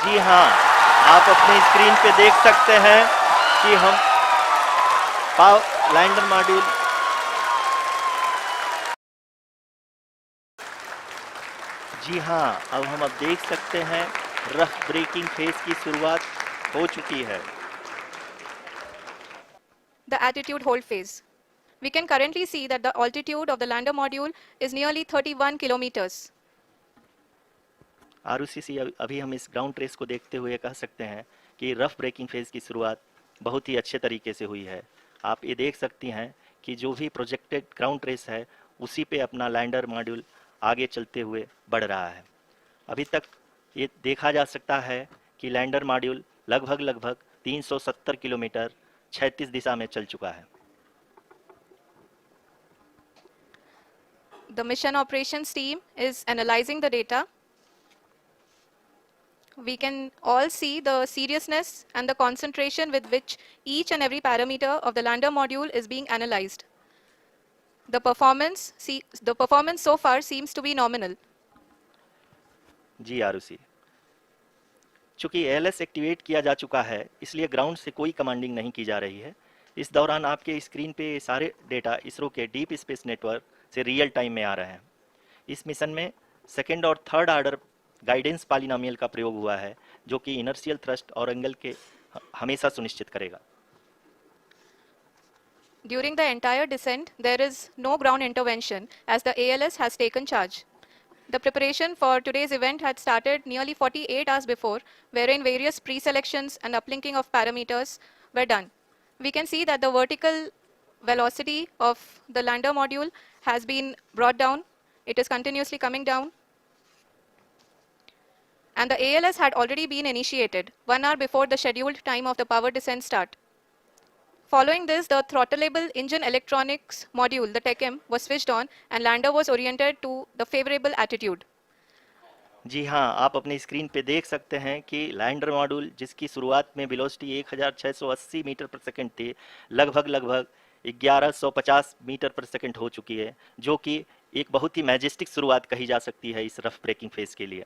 जी हाँ, आप अपनी स्क्रीन पे देख सकते हैं कि हम लैंडर मॉड्यूल जी हाँ, अब देख सकते हैं रफ ब्रेकिंग फेज की शुरुआत हो चुकी है। The attitude hold phase. We can currently see that the altitude of the lander module is nearly 31 kilometers. Arushi, अभी हम इस ग्राउंड ट्रेस को देखते हुए कह सकते हैं कि रफ ब्रेकिंग फेज की शुरुआत बहुत ही अच्छे तरीके से हुई है। आप ये देख सकती हैं कि जो भी प्रोजेक्टेड ग्राउंड ट्रेस है उसी पे अपना लैंडर मॉड्यूल आगे चलते हुए बढ़ रहा है। अभी तक ये देखा जा सकता है कि लैंडर मॉड्यूल लगभग 370 किलोमीटर 36 दिशा में चल चुका है। The mission operations team is analyzing the data. We can all see the seriousness and the concentration with which each and every parameter of the lander module is being analyzed. The performance so far seems to be nominal. जी आरुषि, चूंकि LS activate किया जा चुका है इसलिए ground से कोई commanding नहीं की जा रही है। इस दौरान आपके स्क्रीन पे सारे डेटा इसरो के डीप स्पेस नेटवर्क से रियल टाइम में आ रहे हैं। इस मिशन में सेकेंड और थर्ड ऑर्डर गाइडेंस पॉलिनोमियल का प्रयोग हुआ है जो कि इनर्शियल थ्रस्ट और एंगल के हमेशा सुनिश्चित करेगा। During the entire descent, there is no ground intervention as the ALS has taken charge. The preparation for today's event had started nearly 48 hours before, wherein various pre-selections and uplinking of parameters were done. We can see that the vertical velocity of the lander module has been brought down. It is continuously coming down. And the ALS had already been initiated 1 hour before the scheduled time of the power descent start. Following this, the throttleable engine electronics module, the TECM, was switched on and lander was oriented to the favorable attitude. जी हाँ, आप अपनी screen पे देख सकते हैं कि lander module जिसकी शुरुआत में वेलोसिटी 1680 मीटर पर सेकंड थी, लगभग 1150 मीटर पर सेकंड हो चुकी है, जो कि एक बहुत ही मैजेस्टिक शुरुआत कही जा सकती है इस रफ ब्रेकिंग फेज के लिए।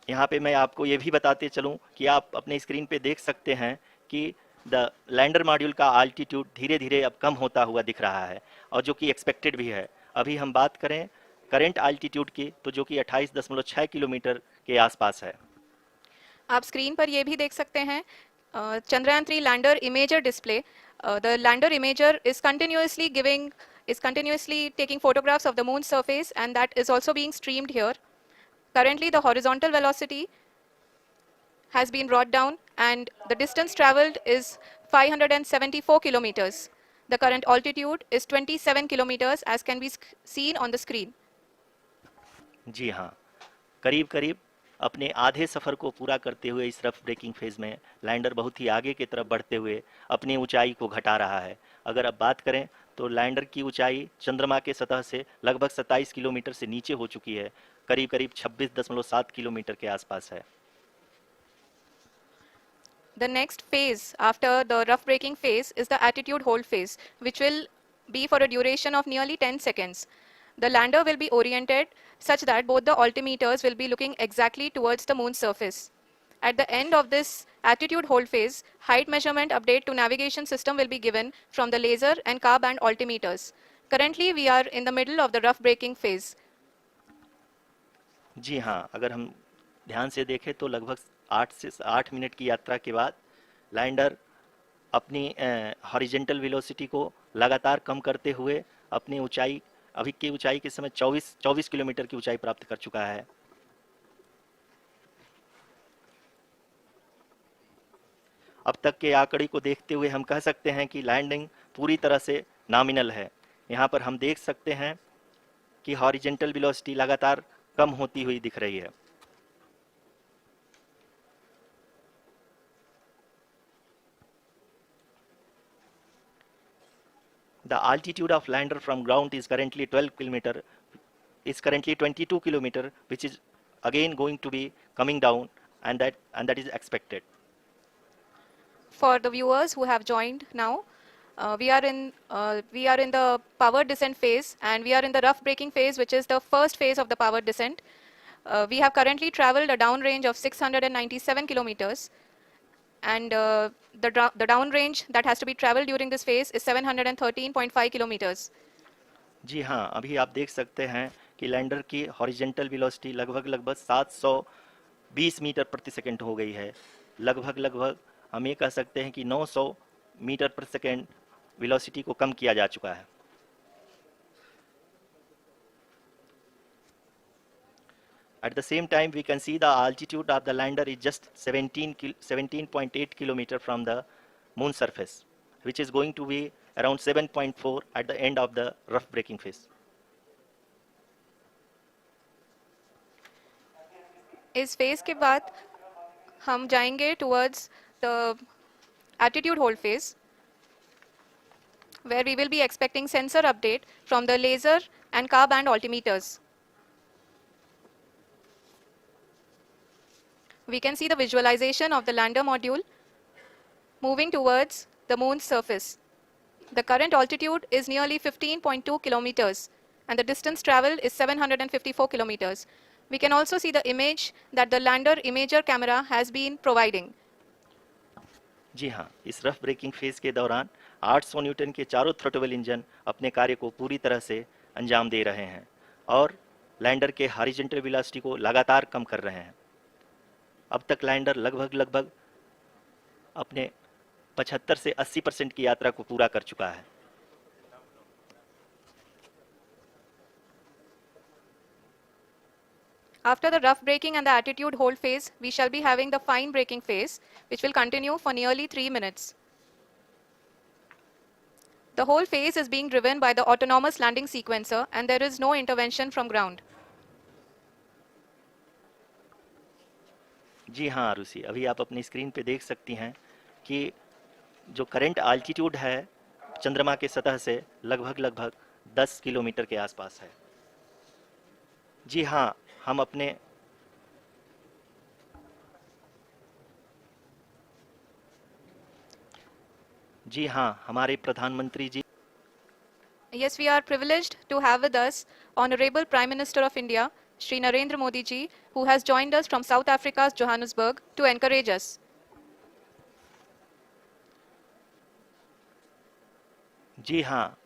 यहाँ पे मैं आपको ये भी बताते चलूँ कि आप अपने स्क्रीन पे देख सकते हैं कि द लैंडर मॉड्यूल का आल्टीट्यूड धीरे धीरे अब कम होता हुआ दिख रहा है और जो कि एक्सपेक्टेड भी है। अभी हम बात करें करेंट आल्टीट्यूड की तो जो कि 28.6 किलोमीटर के आसपास है। आप स्क्रीन पर ये भी देख सकते हैं Chandrayaan 3 lander imager display. The lander imager is continuously taking photographs of the moon's surface, and that is also being streamed here. Currently, the horizontal velocity has been brought down, and the distance traveled is 574 kilometers. The current altitude is 27 kilometers, as can be seen on the screen. जी हाँ, करीब अपने आधे सफ़र को पूरा करते हुए इस rough breaking phase में लैंडर बहुत ही आगे की तरफ बढ़ते हुए अपनी ऊंचाई को घटा रहा है। अगर अब बात करें तो लैंडर की ऊंचाई चंद्रमा के सतह से लगभग 27 किलोमीटर से नीचे हो चुकी है, करीब 26.7 किलोमीटर के आसपास है। The next phase after the rough braking phase is the attitude hold phase, which will be for a duration of nearly 10 seconds. The lander will be oriented such that both the altimeters will be looking exactly towards the moon's surface. At the end of this attitude hold phase, height measurement update to navigation system will be given from the laser and car band altimeters. Currently, we are in the middle of the rough braking phase. जी हाँ, अगर हम ध्यान से देखें तो लगभग 8 minute की यात्रा के बाद लैंडर अपनी हॉरिजेंटल वेलोसिटी को लगातार कम करते हुए अपनी ऊंचाई अभी की ऊंचाई के समय 24 किलोमीटर की ऊंचाई प्राप्त कर चुका है। अब तक के आंकड़े को देखते हुए हम कह सकते हैं कि लैंडिंग पूरी तरह से नॉमिनल है। यहाँ पर हम देख सकते हैं कि हॉरिजेंटल वेलोसिटी लगातार कम होती हुई दिख रही है। The altitude of lander from ground is currently 22 kilometer, which is again going to be coming down, and that is expected. For the viewers who have joined now, we are in the power descent phase, and we are in the rough braking phase, which is the first phase of the power descent. We have currently traveled a downrange of 697 kilometers, and the downrange that has to be traveled during this phase is 713.5 kilometers. जी हाँ, अभी आप देख सकते हैं कि lander की horizontal velocity लगभग 720 metre प्रति सेकंड हो गई है। लगभग हम ये कह सकते हैं कि 900 मीटर प्रति सेकंड वेलोसिटी को कम किया जा चुका है। At the same time, we can see the altitude of the lander is just 17.8 kilometer from the moon surface, which is going to be around 7.4 at the end of the rough braking phase. इस phase के बाद हम जाएंगे towards the attitude hold phase, where we will be expecting sensor update from the laser and car band altimeters. We can see the visualization of the lander module moving towards the moon's surface. The current altitude is nearly 15.2 kilometers, and the distance traveled is 754 kilometers. We can also see the image that the lander imager camera has been providing. जी हाँ, इस rough breaking phase के दौरान 800 Newton के चारों throttle engine अपने कार्य को पूरी तरह से अंजाम दे रहे हैं और लैंडर के हॉरिजॉन्टल वेलोसिटी को लगातार कम कर रहे हैं। अब तक लैंडर लगभग अपने 75 से 80% की यात्रा को पूरा कर चुका है। After the rough braking and the attitude hold phase, we shall be having the fine braking phase, which will continue for nearly 3 minutes. The whole phase is being driven by the autonomous landing sequencer, and there is no intervention from ground. जी हाँ आरुषि, अभी आप अपनी screen पे देख सकती हैं कि जो करंट आल्टीट्यूड है चंद्रमा के सतह से लगभग 10 किलोमीटर के आसपास है। जी हाँ, हम अपने जी हाँ, हमारे प्रधानमंत्री जी Yes, we are privileged to have with us Honorable Prime Minister of India, Shri Narendra Modi ji, who has joined us from South Africa's Johannesburg to encourage us. जी हाँ,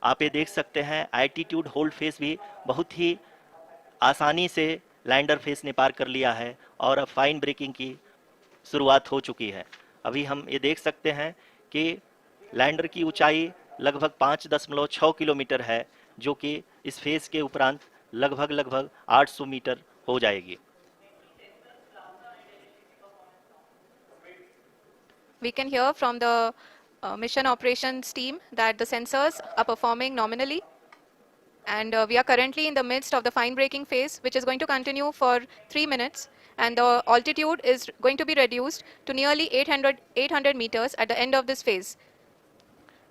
आप ये देख सकते हैं एल्टीट्यूड होल्ड फेस भी बहुत ही आसानी से लैंडर फेस ने पार कर लिया है और अब फाइन ब्रेकिंग की शुरुआत हो चुकी है। अभी हम ये देख सकते हैं कि लैंडर की ऊंचाई लगभग 5.6 किलोमीटर है, जो कि इस फेज के उपरांत लगभग 800 मीटर हो जाएगी। We can hear from the mission operations team that the sensors are performing nominally, and we are currently in the midst of the fine braking phase, which is going to continue for 3 minutes, and the altitude is going to be reduced to nearly 800 meters at the end of this phase.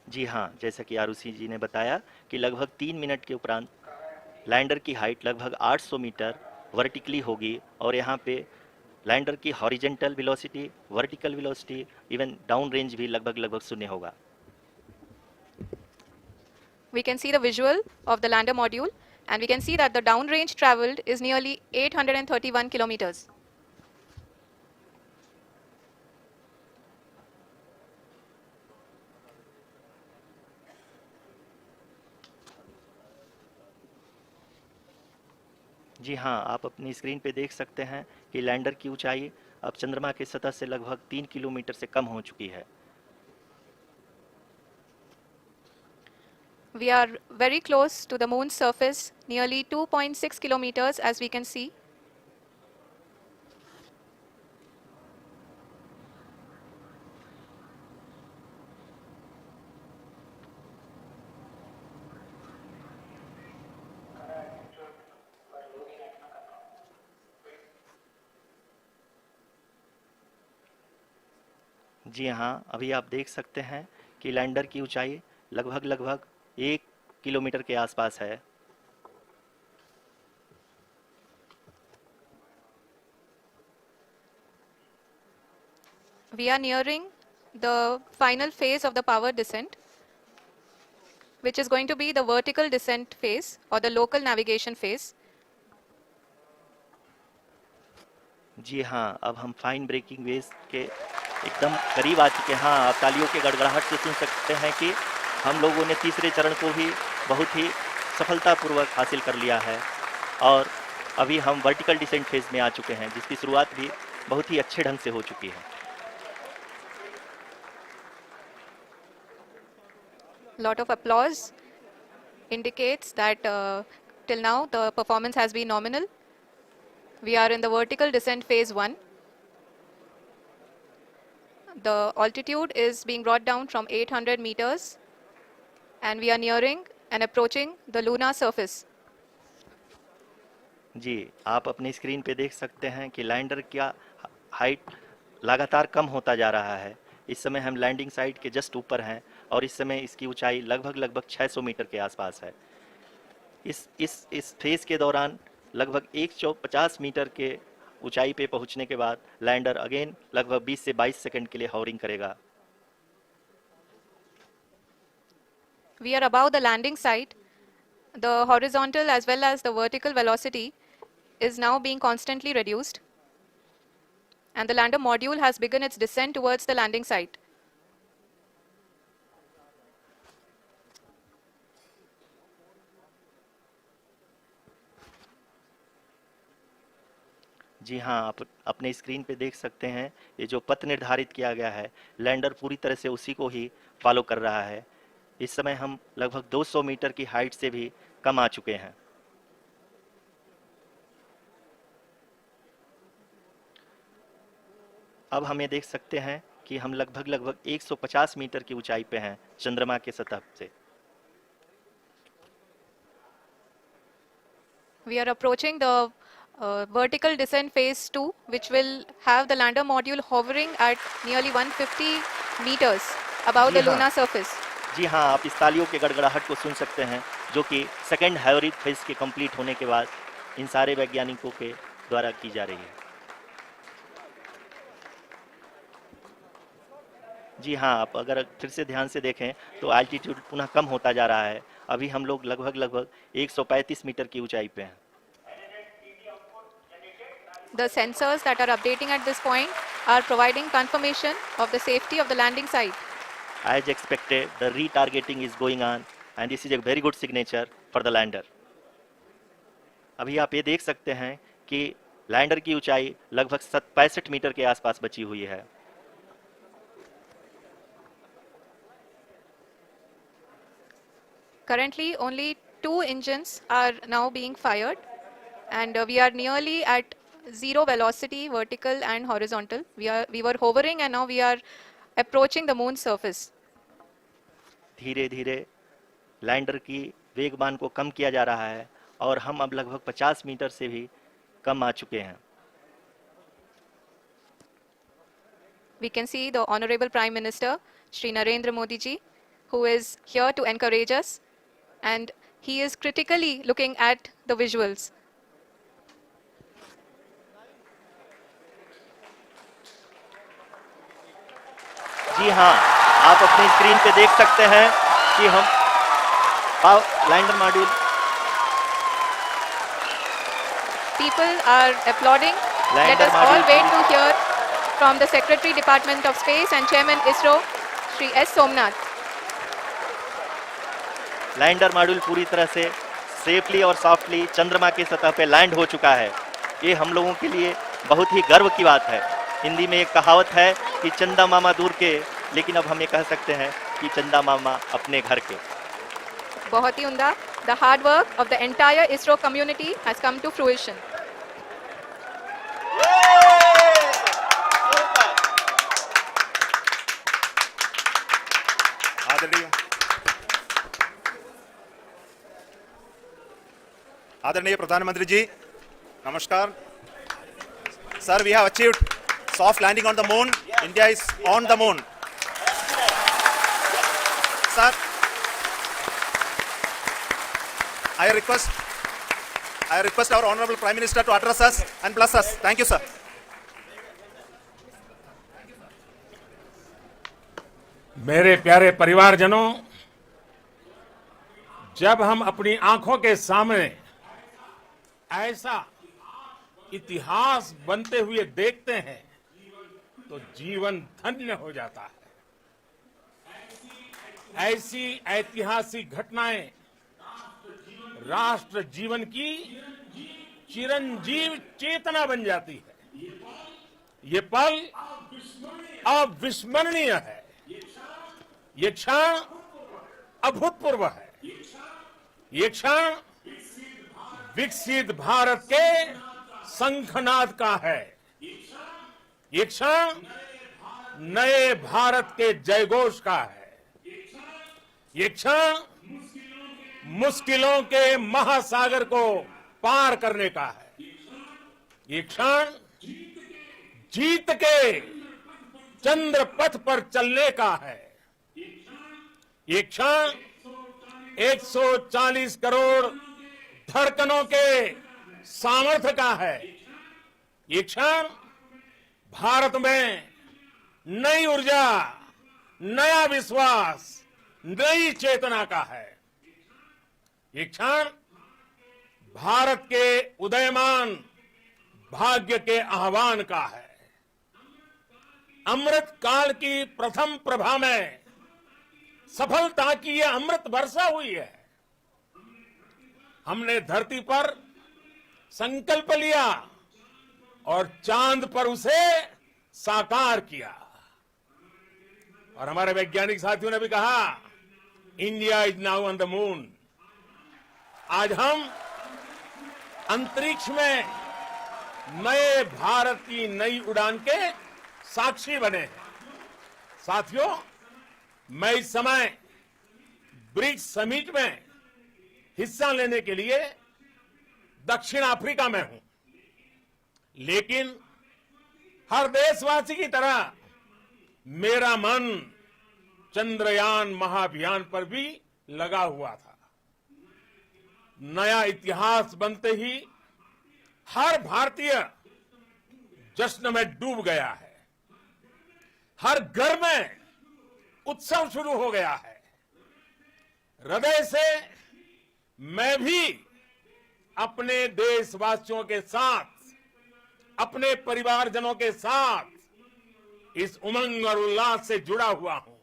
जी हाँ, जैसा कि आरुषि जी ने बताया कि लगभग 3 minute के उपरांत lander की हाइट लगभग 800 मीटर वर्टिकली होगी और यहाँ पे लैंडर की horizontal velocity, vertical velocity, even down range भी लगभग शून्य होगा। We can see the visual of the lander module, and we can see that the downrange traveled is nearly 831 kilometers. जी हाँ, आप अपनी स्क्रीन पे देख सकते हैं कि लैंडर की ऊंचाई अब चंद्रमा की सतह से लगभग 3 किलोमीटर से कम हो चुकी है। We are very close to the moon's surface, nearly 2.6 kilometers, as we can see. जी हाँ, अभी आप देख सकते हैं कि लैंडर की ऊंचाई लगभग 1 किलोमीटर के आसपास है। We are nearing the final phase of the power descent. which is going to be the vertical descent phase or the local navigation phase. जी हाँ, अब हम फाइन ब्रेकिंग वेव्स के एकदम करीब आ चुके हैं। हाँ, आप तालियों के गड़गड़ाहट से सुन सकते हैं कि हम लोगों ने तीसरे चरण को भी बहुत ही सफलतापूर्वक हासिल कर लिया है और अभी हम वर्टिकल डिसेंट फेज में आ चुके हैं, जिसकी शुरुआत भी बहुत ही अच्छे ढंग से हो चुकी है। Lot of applause indicates that till now the performance has been nominal. We are in the vertical descent phase 1. The altitude is being brought down from 800 meters and we are nearing and approaching the lunar surface. जी, आप अपनी screen पे देख सकते हैं कि lander का height लगातार कम होता जा रहा है। इस समय हम लैंडिंग साइट के जस्ट ऊपर हैं और इस समय इसकी ऊंचाई लगभग 600 मीटर के आसपास है। इस फेज के दौरान लगभग 150 मीटर के ऊंचाई पे पहुंचने के बाद लैंडर अगेन लगभग 20 से 22 सेकंड के लिए हॉवरिंग करेगा। We are above the landing site. The horizontal as well as the vertical velocity is now being constantly reduced. And the lander module has begun its descent towards the landing site. जी हाँ, आप अपने screen पे देख सकते हैं ये जो पथ निर्धारित किया गया है, लैंडर पूरी तरह से उसी को ही फॉलो कर रहा है। इस समय हम लगभग 200 मीटर की हाइट से भी कम आ चुके हैं। अब हम ये देख सकते हैं कि हम लगभग 150 मीटर की ऊंचाई पे हैं चंद्रमा के सतह से। We are approaching the vertical descent phase 2, which will have the lander module hovering at nearly 150 meters above the जी हाँ। lunar surface. जी हाँ, आप इस तालियों के गड़गड़ाहट को सुन सकते हैं, जो कि सेकेंड हाइब्रिड फेज के कंप्लीट होने के बाद इन सारे वैज्ञानिकों के द्वारा की जा रही है। जी हाँ, आप अगर फिर से ध्यान से देखें तो एल्टीट्यूड पुनः कम होता जा रहा है। अभी हम लोग लगभग 135 मीटर की ऊंचाई पे हैं। The sensors that are updating at this point are providing confirmation of the safety of the landing site. As expected, the retargeting is going on and this is a very good signature for the lander. अभी आप ये देख सकते हैं कि lander की ऊंचाई लगभग 65 मीटर के आसपास बची हुई है। Currently, only 2 engines are now being fired, and we are nearly at zero velocity, vertical and horizontal. We were hovering, and now we are approaching the moon's surface. धीरे धीरे लैंडर की वेगमान को कम किया जा रहा है और हम अब लगभग 50 मीटर से भी कम आ चुके हैं। We can see the Honorable Prime Minister, Shri Narendra Modi ji, who is here to encourage us, and he is critically looking at the visuals. जी हाँ, आप अपनी स्क्रीन पे देख सकते हैं कि हम lander module. People are applauding. Let Lander us all module wait to hear from the Secretary Department of Space and Chairman ISRO, Shri S. Somnath. Lander module पूरी तरह से सेफली और सॉफ्टली चंद्रमा की सतह पे लैंड हो चुका है। ये हम लोगों के लिए बहुत ही गर्व की बात है। हिंदी में एक कहावत है कि चंदा मामा दूर के, लेकिन अब हम ये कह सकते हैं कि चंदा मामा अपने घर के। बहुत ही उम्दा. The hard work of the entire ISRO community has come to fruition. आदरणीय प्रधानमंत्री जी, नमस्कार. Sir, we have achieved soft landing on the moon. India is on the moon. Sir, I request our Honorable Prime Minister to address us and bless us. Thank you, sir. मेरे प्यारे परिवारजनों, जब हम अपनी आंखों के सामने ऐसा इतिहास बनते हुए देखते हैं तो जीवन धन्य हो जाता है। ऐसी ऐतिहासिक घटनाएं राष्ट्र जीवन की चिरंजीव चेतना बन जाती है। ये पल अविस्मरणीय है। ये क्षण अभूतपूर्व है। ये क्षण विकसित भारत के शंखनाद का है। ये क्षण नए भारत के जयघोष का है। ये क्षण मुश्किलों के महासागर को पार करने का है। ये क्षण जीत के चंद्र पथ पर चलने का है। ये क्षण 140 करोड़ धड़कनों के सामर्थ्य का है। ये क्षण भारत में नई ऊर्जा, नया विश्वास, नई चेतना का है। ये क्षण भारत के उदयमान भाग्य के आह्वान का है। अमृत काल की प्रथम प्रभा में सफलता की यह अमृत वर्षा हुई है। हमने धरती पर संकल्प लिया और चांद पर उसे साकार किया। और हमारे वैज्ञानिक साथियों ने भी कहा, India is now on the moon. आज हम अंतरिक्ष में नए भारत की नई उड़ान के साक्षी बने हैं। साथियों, मैं इस समय ब्रिक्स समिट में हिस्सा लेने के लिए दक्षिण अफ्रीका में हूं, लेकिन हर देशवासी की तरह मेरा मन चंद्रयान महाअभियान पर भी लगा हुआ था। नया इतिहास बनते ही हर भारतीय जश्न में डूब गया है। हर घर में उत्सव शुरू हो गया है। हृदय से मैं भी अपने देशवासियों के साथ, अपने परिवारजनों के साथ इस उमंग और उल्लास से जुड़ा हुआ हूं।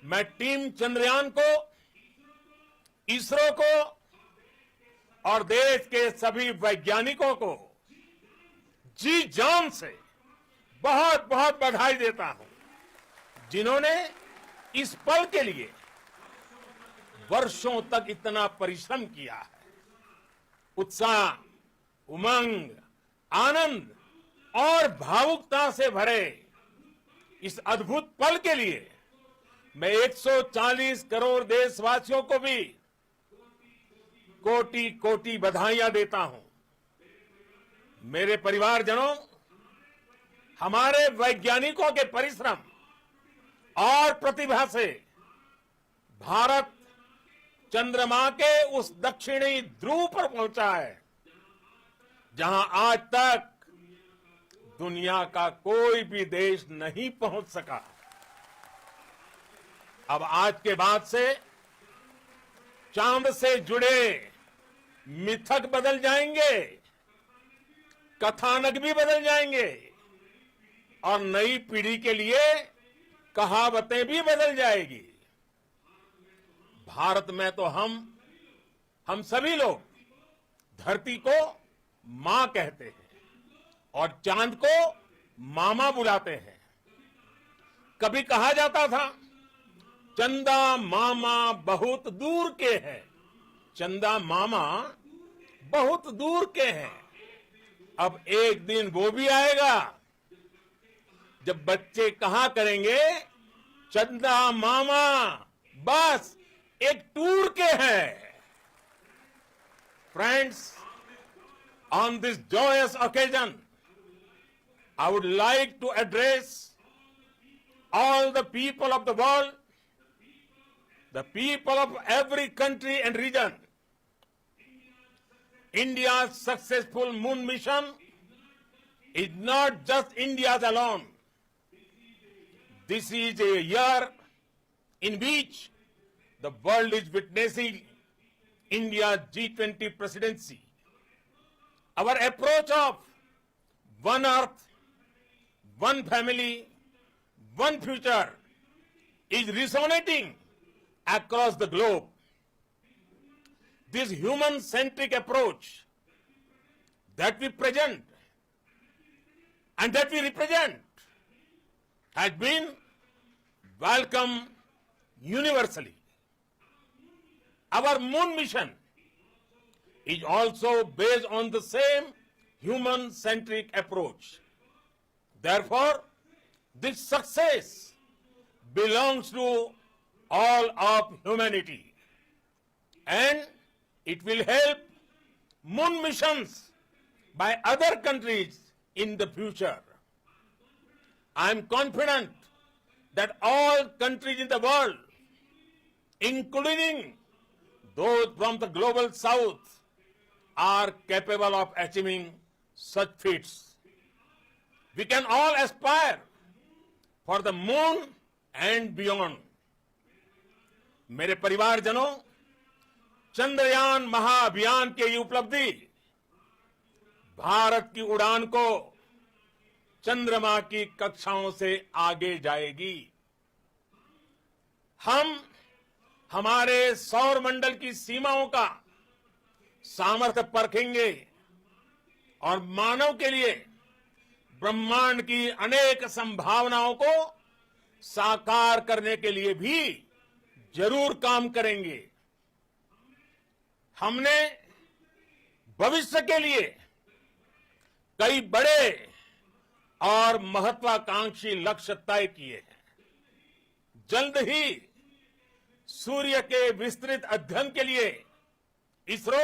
मैं टीम चंद्रयान को, इसरो को और देश के सभी वैज्ञानिकों को जी जान से बहुत बहुत बधाई देता हूं, जिन्होंने इस पल के लिए वर्षों तक इतना परिश्रम किया है। उत्साह, उमंग, आनंद और भावुकता से भरे इस अद्भुत पल के लिए मैं 140 करोड़ देशवासियों को भी कोटि कोटि बधाइयां देता हूं। मेरे परिवारजनों, हमारे वैज्ञानिकों के परिश्रम और प्रतिभा से भारत चंद्रमा के उस दक्षिणी ध्रुव पर पहुंचा है, जहां आज तक दुनिया का कोई भी देश नहीं पहुंच सका। अब आज के बाद से चांद से जुड़े मिथक बदल जाएंगे, कथानक भी बदल जाएंगे और नई पीढ़ी के लिए कहावतें भी बदल जाएगी। भारत में तो हम सभी लोग धरती को मां कहते हैं और चांद को मामा बुलाते हैं। कभी कहा जाता था, चंदा मामा बहुत दूर के हैं। चंदा मामा बहुत दूर के हैं। अब एक दिन वो भी आएगा जब बच्चे कहा करेंगे, चंदा मामा बस एक टूर के हैं। Friends, on this joyous occasion, I would like to address all the people of the world, the people of every country and region. India's successful moon mission is not just India's alone. This is a year in which the world is witnessing India's G20 presidency. Our approach of one earth, one family, one future is resonating across the globe. This human-centric approach that we present and that we represent has been welcomed universally. Our moon mission is also based on the same human-centric approach. Therefore, this success belongs to all of humanity, and it will help moon missions by other countries in the future. I am confident that all countries in the world, including those from the global south, are capable of achieving such feats. We can all aspire for the moon and beyond. मेरे परिवारजनों, चंद्रयान महाअभियान की ये उपलब्धि भारत की उड़ान को चंद्रमा की कक्षाओं से आगे जाएगी। हम हमारे सौर मंडल की सीमाओं का सामर्थ्य परखेंगे और मानव के लिए ब्रह्मांड की अनेक संभावनाओं को साकार करने के लिए भी जरूर काम करेंगे। हमने भविष्य के लिए कई बड़े और महत्वाकांक्षी लक्ष्य तय किए हैं। जल्द ही सूर्य के विस्तृत अध्ययन के लिए ISRO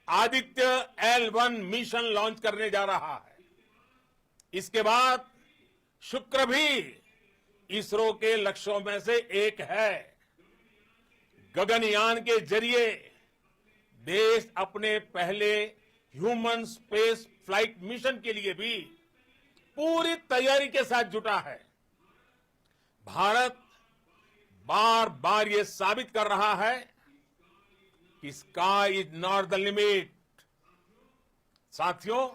Aditya L1 mission launch करने जा रहा है। इसके बाद शुक्र भी इसरो के लक्ष्यों में से एक है। गगनयान के जरिए देश अपने पहले ह्यूमन स्पेस फ्लाइट मिशन के लिए भी पूरी तैयारी के साथ जुटा है। भारत बार बार ये साबित कर रहा है कि sky is not the limit. साथियों,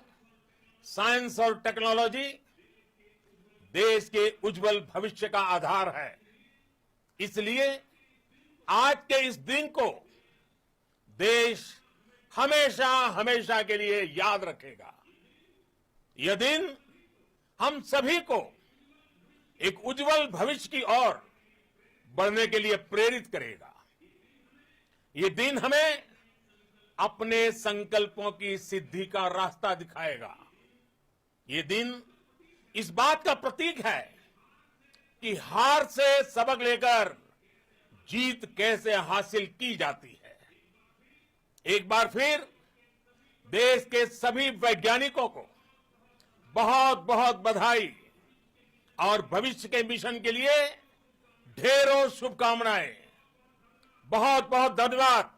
साइंस और टेक्नोलॉजी देश के उज्जवल भविष्य का आधार है। इसलिए आज के इस दिन को देश हमेशा हमेशा के लिए याद रखेगा। यह दिन हम सभी को एक उज्जवल भविष्य की ओर बढ़ने के लिए प्रेरित करेगा। ये दिन हमें अपने संकल्पों की सिद्धि का रास्ता दिखाएगा। ये दिन इस बात का प्रतीक है कि हार से सबक लेकर जीत कैसे हासिल की जाती है। एक बार फिर देश के सभी वैज्ञानिकों को बहुत बहुत बधाई और भविष्य के मिशन के लिए ढेरों शुभकामनाएं। बहुत बहुत धन्यवाद।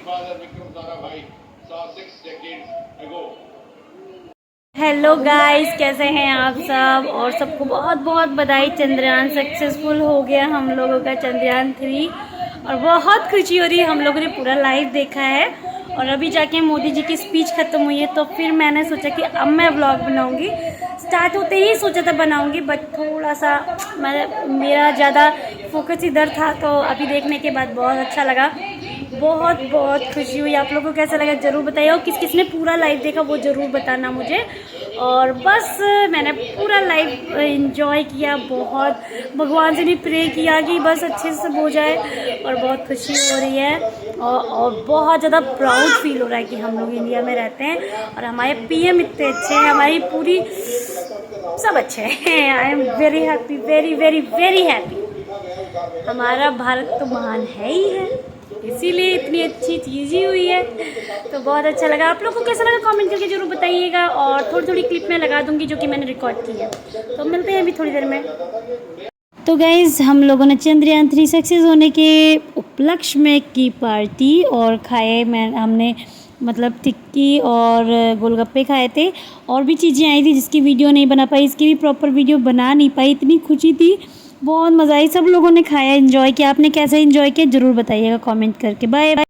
Father Vikram Sarabhai saw 6 decades ago. Hello guys, कैसे हैं आप सब। और सबको बहुत बहुत बधाई। चंद्रयान सक्सेसफुल हो गया हम लोगों का, चंद्रयान 3। और बहुत खुशी हो रही है। हम लोगों ने पूरा लाइव देखा है और अभी जाके मोदी जी की स्पीच ख़त्म हुई है, तो फिर मैंने सोचा कि अब मैं व्लॉग बनाऊंगी। स्टार्ट होते ही सोचा था बनाऊंगी, बट थोड़ा सा मेरा ज़्यादा फोकस इधर था, तो अभी देखने के बाद बहुत अच्छा लगा। बहुत बहुत खुशी हुई। आप लोगों को कैसा लगा ज़रूर बताइए, और किस किस ने पूरा लाइव देखा वो ज़रूर बताना मुझे। और बस मैंने पूरा लाइव एंजॉय किया, बहुत भगवान से भी प्रे किया कि बस अच्छे से सब हो जाए, और बहुत खुशी हो रही है। और बहुत ज़्यादा प्राउड फील हो रहा है कि हम लोग इंडिया में रहते हैं और हमारे पीएम इतने अच्छे हैं, हमारी पूरी सब अच्छे हैं। I am very happy, very very very happy. हमारा भारत तो महान है ही है। इसीलिए इतनी अच्छी चीज़ ही हुई है। तो बहुत अच्छा लगा। आप लोगों को कैसा लगा कमेंट करके ज़रूर बताइएगा, और थोड़ी थोड़ी क्लिप में लगा दूँगी जो कि मैंने रिकॉर्ड की है। तो मिलते हैं अभी थोड़ी देर में। तो गाइज़ हम लोगों ने चंद्रयान 3 सक्सेस होने के उपलक्ष्य में की पार्टी और खाए, हमने मतलब टिक्की और गोलगप्पे खाए थे, और भी चीज़ें आई थी जिसकी वीडियो नहीं बना पाई, इसकी भी प्रॉपर वीडियो बना नहीं पाई, इतनी खुशी थी, बहुत मज़ा आई। सब लोगों ने खाया, एंजॉय किया। आपने कैसे एंजॉय किया ज़रूर बताइएगा कमेंट करके। Bye bye.